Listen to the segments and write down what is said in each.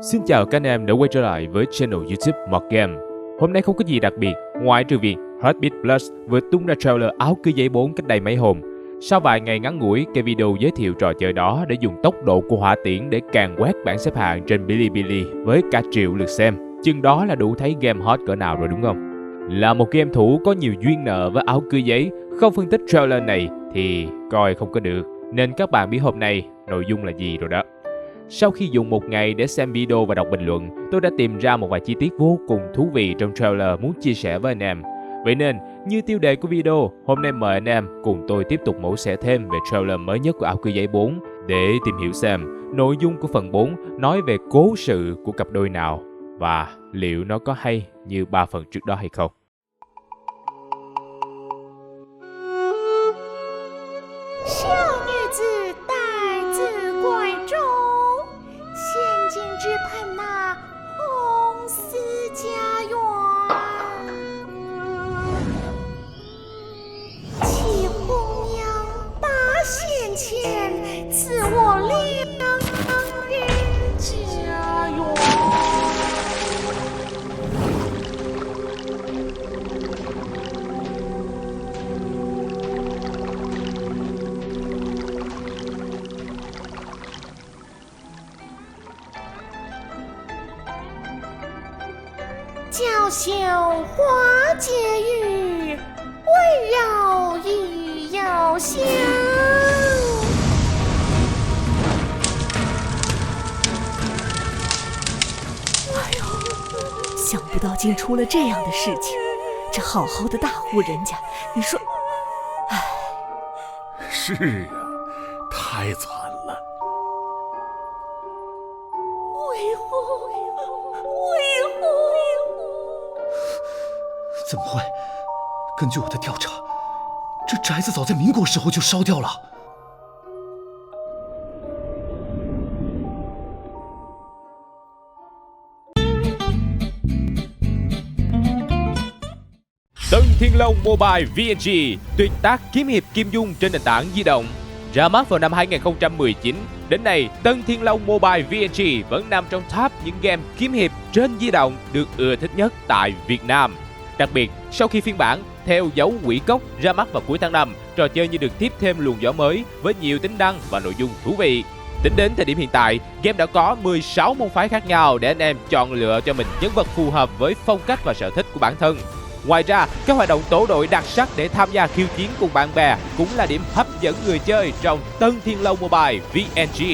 Xin chào các anh em đã quay trở lại với channel YouTube Mod Game. Hôm nay không có gì đặc biệt ngoài trừ việc Heartbeat Plus vừa tung ra trailer áo cưới giấy 4 cách đây mấy hôm. Sau vài ngày ngắn ngủi, cái video giới thiệu trò chơi đó để dùng tốc độ của hỏa tiễn để càn quét bảng xếp hạng trên Bilibili với cả triệu lượt xem. Chừng đó là đủ thấy game hot cỡ nào rồi đúng không? Là một game thủ có nhiều duyên nợ với áo cưới giấy, không phân tích trailer này thì coi không có được. Nên các bạn biết hôm nay nội dung là gì rồi đó. Sau khi dùng một ngày để xem video và đọc bình luận, tôi đã tìm ra một vài chi tiết vô cùng thú vị trong trailer muốn chia sẻ với anh em. Vậy nên, như tiêu đề của video, hôm nay mời anh em cùng tôi tiếp tục mổ xẻ thêm về trailer mới nhất của áo cưới giấy 4 để tìm hiểu xem nội dung của phần 4 nói về cố sự của cặp đôi nào và liệu nó có hay như 3 phần trước đó hay không. 娇羞花解语，围绕一遥想。哎呦，想不到竟出了这样的事情，这好好的大户人家，你说，唉。是啊，太惨了。未婚。怎么会？根据我的调查，这宅子早在民国时候就烧掉了。Tân Thiên Long Mobile VNG, tuyệt tác kiếm hiệp Kim Dung trên nền tảng di động. Ra mắt vào năm 2019, đến nay Tân Thiên Long Mobile VNG vẫn nằm trong top những game kiếm hiệp trên di động được ưa thích nhất tại Việt Nam. Đặc biệt, sau khi phiên bản Theo Dấu Quỷ Cốc ra mắt vào cuối tháng 5, trò chơi như được tiếp thêm luồng gió mới với nhiều tính năng và nội dung thú vị. Tính đến thời điểm hiện tại, game đã có 16 môn phái khác nhau để anh em chọn lựa cho mình nhân vật phù hợp với phong cách và sở thích của bản thân. Ngoài ra, các hoạt động tổ đội đặc sắc để tham gia khiêu chiến cùng bạn bè cũng là điểm hấp dẫn người chơi trong Tân Thiên Long Mobile VNG.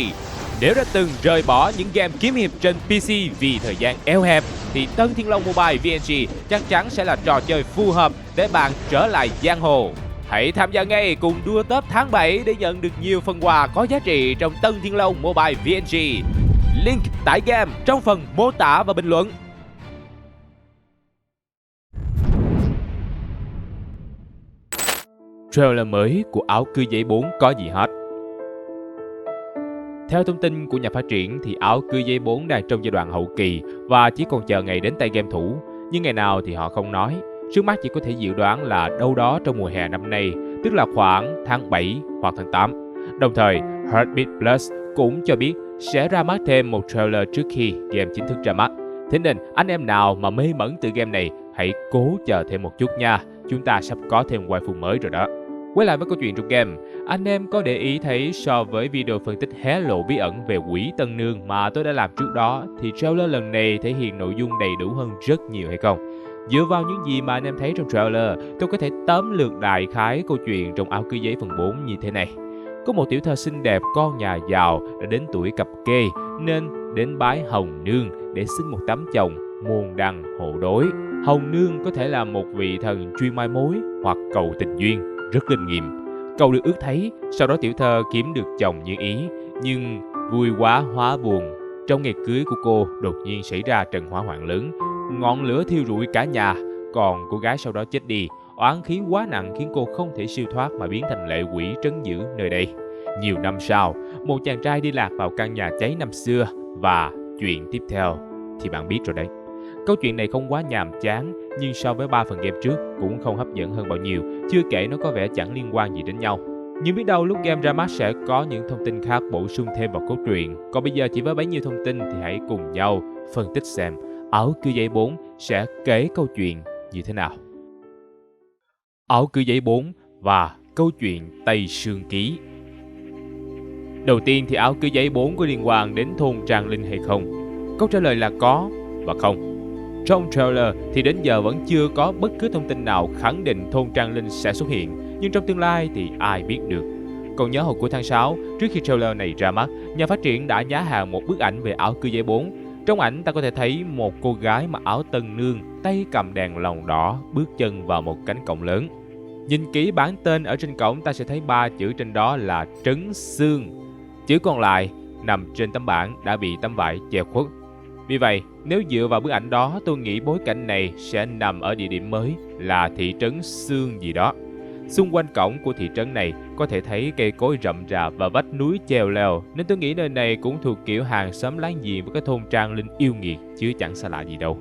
Nếu đã từng rời bỏ những game kiếm hiệp trên PC vì thời gian eo hẹp, thì Tân Thiên Long Mobile VNG chắc chắn sẽ là trò chơi phù hợp để bạn trở lại giang hồ. Hãy tham gia ngay cùng đua top tháng 7 để nhận được nhiều phần quà có giá trị trong Tân Thiên Long Mobile VNG. Link tải game trong phần mô tả và bình luận. Trailer mới của áo cưới giấy 4 có gì hot? Theo thông tin của nhà phát triển thì áo cưới giấy 4 đang trong giai đoạn hậu kỳ và chỉ còn chờ ngày đến tay game thủ. Nhưng ngày nào thì họ không nói. Trước mắt chỉ có thể dự đoán là đâu đó trong mùa hè năm nay, tức là khoảng tháng 7 hoặc tháng 8. Đồng thời, Heartbeat Plus cũng cho biết sẽ ra mắt thêm một trailer trước khi game chính thức ra mắt. Thế nên anh em nào mà mê mẩn từ game này hãy cố chờ thêm một chút nha. Chúng ta sắp có thêm waifu mới rồi đó. Quay lại với câu chuyện trong game, anh em có để ý thấy so với video phân tích hé lộ bí ẩn về quỷ Tân Nương mà tôi đã làm trước đó thì trailer lần này thể hiện nội dung đầy đủ hơn rất nhiều hay không? Dựa vào những gì mà anh em thấy trong trailer, tôi có thể tóm lược đại khái câu chuyện trong áo cưới giấy phần 4 như thế này. Có một tiểu thơ xinh đẹp con nhà giàu đã đến tuổi cập kê nên đến bái Hồng Nương để xin một tấm chồng môn đăng hộ đối. Hồng Nương có thể là một vị thần chuyên mai mối hoặc cầu tình duyên, rất linh nghiệm. Cầu được ước thấy, sau đó tiểu thơ kiếm được chồng như ý, nhưng vui quá hóa buồn. Trong ngày cưới của cô đột nhiên xảy ra trận hỏa hoạn lớn, ngọn lửa thiêu rụi cả nhà, còn cô gái sau đó chết đi. Oán khí quá nặng khiến cô không thể siêu thoát mà biến thành lệ quỷ trấn giữ nơi đây. Nhiều năm sau, một chàng trai đi lạc vào căn nhà cháy năm xưa và chuyện tiếp theo thì bạn biết rồi đấy. Câu chuyện này không quá nhàm chán, nhưng so với 3 phần game trước cũng không hấp dẫn hơn bao nhiêu, chưa kể nó có vẻ chẳng liên quan gì đến nhau. Nhưng biết đâu lúc game ra mắt sẽ có những thông tin khác bổ sung thêm vào cốt truyện. Còn bây giờ chỉ với bấy nhiêu thông tin thì hãy cùng nhau phân tích xem Áo Cưới Giấy 4 sẽ kể câu chuyện như thế nào. Áo Cưới Giấy 4 và câu chuyện Tây Sương Ký. Đầu tiên thì Áo Cưới Giấy 4 có liên quan đến thôn Trang Linh hay không? Câu trả lời là có và không. Trong trailer thì đến giờ vẫn chưa có bất cứ thông tin nào khẳng định thôn Trang Linh sẽ xuất hiện, nhưng trong tương lai thì ai biết được. Còn nhớ hồi cuối tháng 6, trước khi trailer này ra mắt, nhà phát triển đã nhá hàng một bức ảnh về Áo Cưới Giấy 4. Trong ảnh ta có thể thấy một cô gái mặc áo tân nương, tay cầm đèn lồng đỏ, bước chân vào một cánh cổng lớn. Nhìn kỹ bản tên ở trên cổng, ta sẽ thấy 3 chữ trên đó là Trấn Xương. Chữ còn lại nằm trên tấm bảng đã bị tấm vải che khuất. Vì vậy, nếu dựa vào bức ảnh đó, tôi nghĩ bối cảnh này sẽ nằm ở địa điểm mới là thị trấn Xương gì đó. Xung quanh cổng của thị trấn này có thể thấy cây cối rậm rạp và vách núi chèo leo, nên tôi nghĩ nơi này cũng thuộc kiểu hàng xóm láng giềng với cái thôn Trang Linh yêu nghiệt chứ chẳng xa lạ gì đâu.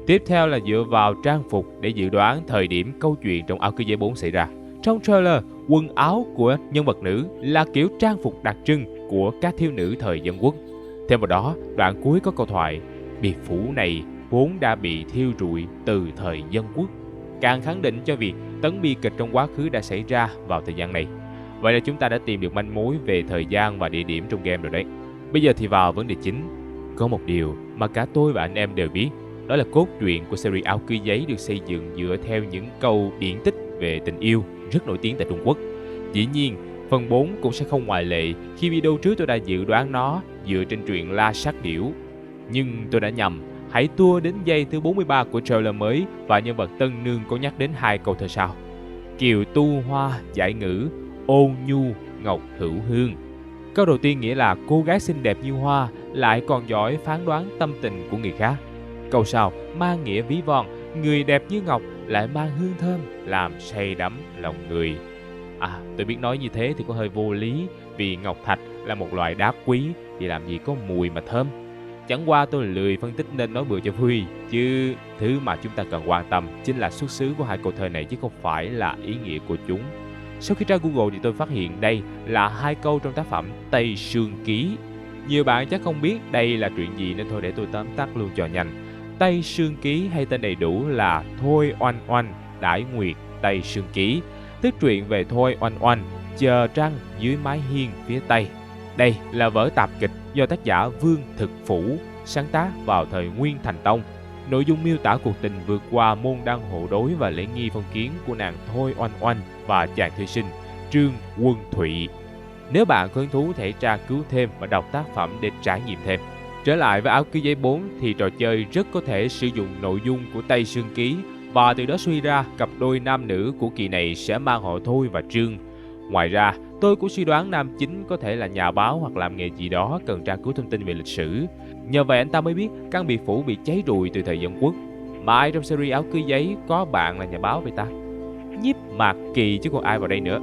Tiếp theo là dựa vào trang phục để dự đoán thời điểm câu chuyện trong Áo Cưới Giấy 4 xảy ra. Trong trailer, quần áo của nhân vật nữ là kiểu trang phục đặc trưng của các thiếu nữ thời Dân Quốc. Thêm vào đó, đoạn cuối có câu thoại biệt phủ này vốn đã bị thiêu rụi từ thời Dân Quốc, càng khẳng định cho việc tấn bi kịch trong quá khứ đã xảy ra vào thời gian này. Vậy là chúng ta đã tìm được manh mối về thời gian và địa điểm trong game rồi đấy. Bây giờ thì vào vấn đề chính. Có một điều mà cả tôi và anh em đều biết, đó là cốt truyện của series Áo Cưới Giấy được xây dựng dựa theo những câu điển tích về tình yêu rất nổi tiếng tại Trung Quốc. Dĩ nhiên, phần 4 cũng sẽ không ngoại lệ khi video trước tôi đã dự đoán nó dựa trên truyện La Sát Điểu. Nhưng tôi đã nhầm, hãy tua đến giây thứ 43 của trailer mới và nhân vật tân nương có nhắc đến 2 câu thơ sau. Kiều tu hoa giải ngữ, ôn nhu ngọc hữu hương. Câu đầu tiên nghĩa là cô gái xinh đẹp như hoa lại còn giỏi phán đoán tâm tình của người khác. Câu sau mang nghĩa ví von, người đẹp như ngọc lại mang hương thơm làm say đắm lòng người. Tôi biết nói như thế thì có hơi vô lý, vì ngọc thạch là một loại đá quý thì làm gì có mùi mà thơm. Chẳng qua tôi lười phân tích nên nói bừa cho vui, chứ thứ mà chúng ta cần quan tâm chính là xuất xứ của 2 câu thơ này chứ không phải là ý nghĩa của chúng. Sau khi tra Google thì tôi phát hiện đây là 2 câu trong tác phẩm Tây Sương Ký. Nhiều bạn chắc không biết đây là chuyện gì nên thôi để tôi tóm tắt luôn cho nhanh. Tây Sương Ký hay tên đầy đủ là Thôi Oanh Oanh Đãi Nguyệt Tây Sương Ký, tức truyện về Thôi Oanh Oanh chờ trăng dưới mái hiên phía Tây. Đây là vở tạp kịch do tác giả Vương Thực Phủ sáng tác vào thời Nguyên Thành Tông. Nội dung miêu tả cuộc tình vượt qua môn đăng hộ đối và lễ nghi phong kiến của nàng Thôi Oanh Oanh và chàng thư sinh Trương Quân Thụy. Nếu bạn có hứng thú thể tra cứu thêm và đọc tác phẩm để trải nghiệm thêm. Trở lại với Áo Cưới Giấy 4 thì trò chơi rất có thể sử dụng nội dung của Tây Sương Ký và từ đó suy ra cặp đôi nam nữ của kỳ này sẽ mang họ Thôi và Trương. Ngoài ra, tôi cũng suy đoán nam chính có thể là nhà báo hoặc làm nghề gì đó cần tra cứu thông tin về lịch sử. Nhờ vậy anh ta mới biết căn biệt phủ bị cháy rụi từ thời Dân Quốc. Mà ai trong series Áo Cưới Giấy có bạn là nhà báo vậy ta? Nhiếp Mạc Kỳ chứ còn ai vào đây nữa.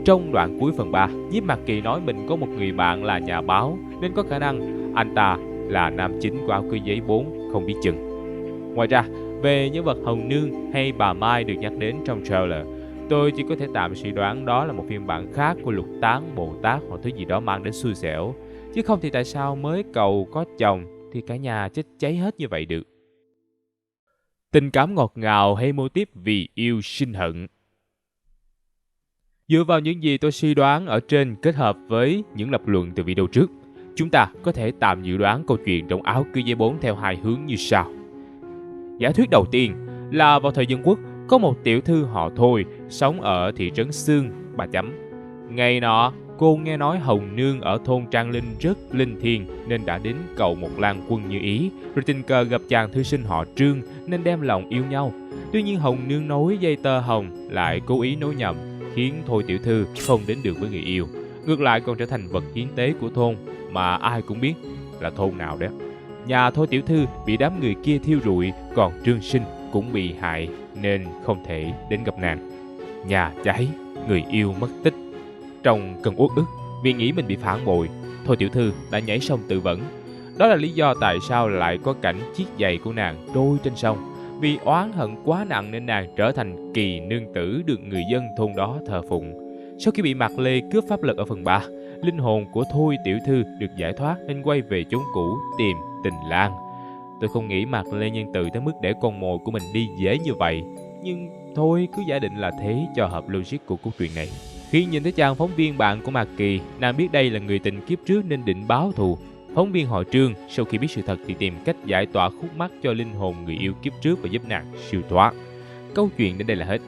Trong đoạn cuối phần 3, Nhiếp Mạc Kỳ nói mình có một người bạn là nhà báo nên có khả năng anh ta là nam chính của Áo Cưới Giấy 4 không biết chừng. Ngoài ra, về nhân vật Hồng Nương hay bà Mai được nhắc đến trong trailer, tôi chỉ có thể tạm suy đoán đó là một phiên bản khác của Lục Tán Bồ Tát hoặc thứ gì đó mang đến xui xẻo. Chứ không thì tại sao mới cầu có chồng thì cả nhà chết cháy hết như vậy được. Tình cảm ngọt ngào hay mô típ vì yêu sinh hận. Dựa vào những gì tôi suy đoán ở trên kết hợp với những lập luận từ video trước, chúng ta có thể tạm dự đoán câu chuyện trong Áo Cưới Giấy 4 theo 2 hướng như sau. Giả thuyết đầu tiên là vào thời Dân Quốc, có một tiểu thư họ Thôi sống ở thị trấn Xương, Ngày nọ, cô nghe nói Hồng Nương ở thôn Trang Linh rất linh thiêng nên đã đến cầu một lang quân như ý, rồi tình cờ gặp chàng thư sinh họ Trương nên đem lòng yêu nhau. Tuy nhiên Hồng Nương nối dây tơ hồng lại cố ý nối nhầm, khiến Thôi tiểu thư không đến được với người yêu. Ngược lại còn trở thành vật hiến tế của thôn mà ai cũng biết là thôn nào đó. Nhà Thôi tiểu thư bị đám người kia thiêu rụi, còn Trương Sinh cũng bị hại nên không thể đến gặp nàng. Nhà cháy, người yêu mất tích. Trong cơn uất ức vì nghĩ mình bị phản bội, Thôi tiểu thư đã nhảy sông tự vẫn. Đó là lý do tại sao lại có cảnh chiếc giày của nàng trôi trên sông. Vì oán hận quá nặng nên nàng trở thành kỳ nương tử được người dân thôn đó thờ phụng. Sau khi bị Mạc Lê cướp pháp lực ở phần 3, linh hồn của Thôi tiểu thư được giải thoát nên quay về chốn cũ tìm Tình Lang. Tôi không nghĩ Mạc Lê nhân từ tới mức để con mồi của mình đi dễ như vậy, nhưng thôi cứ giả định là thế cho hợp logic của câu chuyện này. Khi nhìn thấy chàng phóng viên bạn của Mạc Kỳ, nàng biết đây là người tình kiếp trước nên định báo thù. Phóng viên họ Trương sau khi biết sự thật thì tìm cách giải tỏa khúc mắc cho linh hồn người yêu kiếp trước và giúp nàng siêu thoát. Câu chuyện đến đây là hết.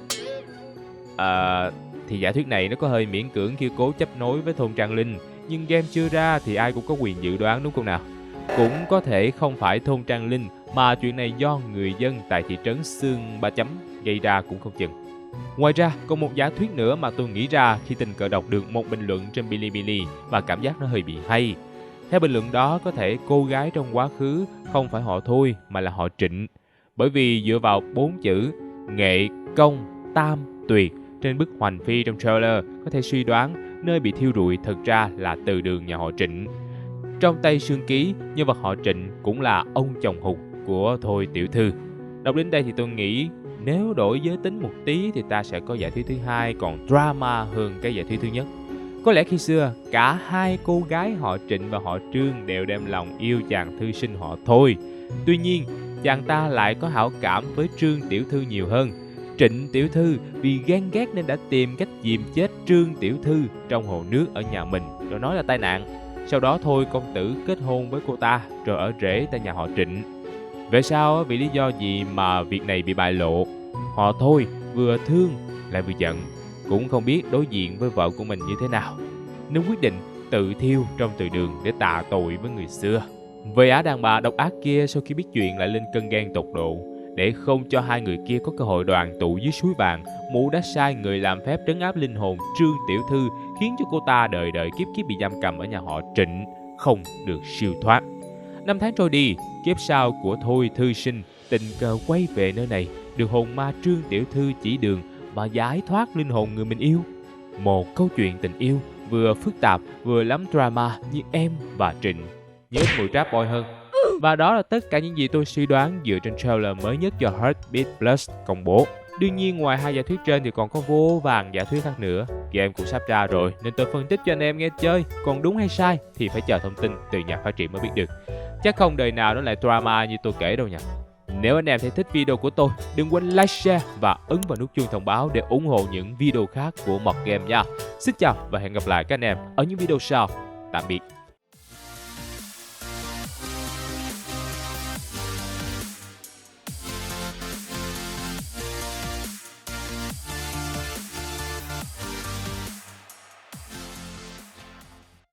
Thì giả thuyết này nó có hơi miễn cưỡng khi cố chấp nối với thôn Trang Linh, nhưng game chưa ra thì ai cũng có quyền dự đoán đúng không nào? Cũng có thể không phải thôn Trang Linh mà chuyện này do người dân tại thị trấn Xương Ba Chấm gây ra cũng không chừng. Ngoài ra, còn một giả thuyết nữa mà tôi nghĩ ra khi tình cờ đọc được một bình luận trên Bilibili và cảm giác nó hơi bị hay. Theo bình luận đó, có thể cô gái trong quá khứ không phải họ Thôi mà là họ Trịnh. Bởi vì dựa vào 4 chữ nghệ, công, tam, tuyệt trên bức hoành phi trong trailer có thể suy đoán nơi bị thiêu rụi thực ra là từ đường nhà họ Trịnh. Trong Tây Sương Ký, nhân vật họ Trịnh cũng là ông chồng hụt của Thôi tiểu thư. Đọc đến đây thì tôi nghĩ nếu đổi giới tính một tí thì ta sẽ có giả thuyết thứ hai còn drama hơn cái giả thuyết thứ nhất. Có lẽ khi xưa, cả hai cô gái họ Trịnh và họ Trương đều đem lòng yêu chàng thư sinh họ Thôi. Tuy nhiên, chàng ta lại có hảo cảm với Trương tiểu thư nhiều hơn. Trịnh tiểu thư vì ghen ghét nên đã tìm cách dìm chết Trương tiểu thư trong hồ nước ở nhà mình, rồi nói là tai nạn. Sau đó Thôi công tử kết hôn với cô ta, rồi ở rễ tại nhà họ Trịnh. Về sau, vì lý do gì mà việc này bị bại lộ, họ Thôi vừa thương lại vừa giận, cũng không biết đối diện với vợ của mình như thế nào, nên quyết định tự thiêu trong từ đường để tạ tội với người xưa. Về ả đàn bà độc ác kia sau khi biết chuyện lại lên cơn ghen tột độ. Để không cho hai người kia có cơ hội đoàn tụ dưới suối vàng, mụ đã sai người làm phép trấn áp linh hồn Trương tiểu thư, khiến cho cô ta đời đời kiếp kiếp bị giam cầm ở nhà họ Trịnh, không được siêu thoát. Năm tháng trôi đi, kiếp sau của Thôi thư sinh tình cờ quay về nơi này, được hồn ma Trương tiểu thư chỉ đường và giải thoát linh hồn người mình yêu. Một câu chuyện tình yêu vừa phức tạp vừa lắm drama như Em và Trịnh, nhưng ít mùi trap boy hơn. Và đó là tất cả những gì tôi suy đoán dựa trên trailer mới nhất do Heartbeat Plus công bố. Đương nhiên ngoài hai giả thuyết trên thì còn có vô vàn giả thuyết khác nữa. Game cũng sắp ra rồi nên tôi phân tích cho anh em nghe chơi, còn đúng hay sai thì phải chờ thông tin từ nhà phát triển mới biết được. Chắc không đời nào nó lại drama như tôi kể đâu nha. Nếu anh em thấy thích video của tôi, đừng quên like, share và ấn vào nút chuông thông báo để ủng hộ những video khác của Mọt Game nha. Xin chào và hẹn gặp lại các anh em ở những video sau. Tạm biệt.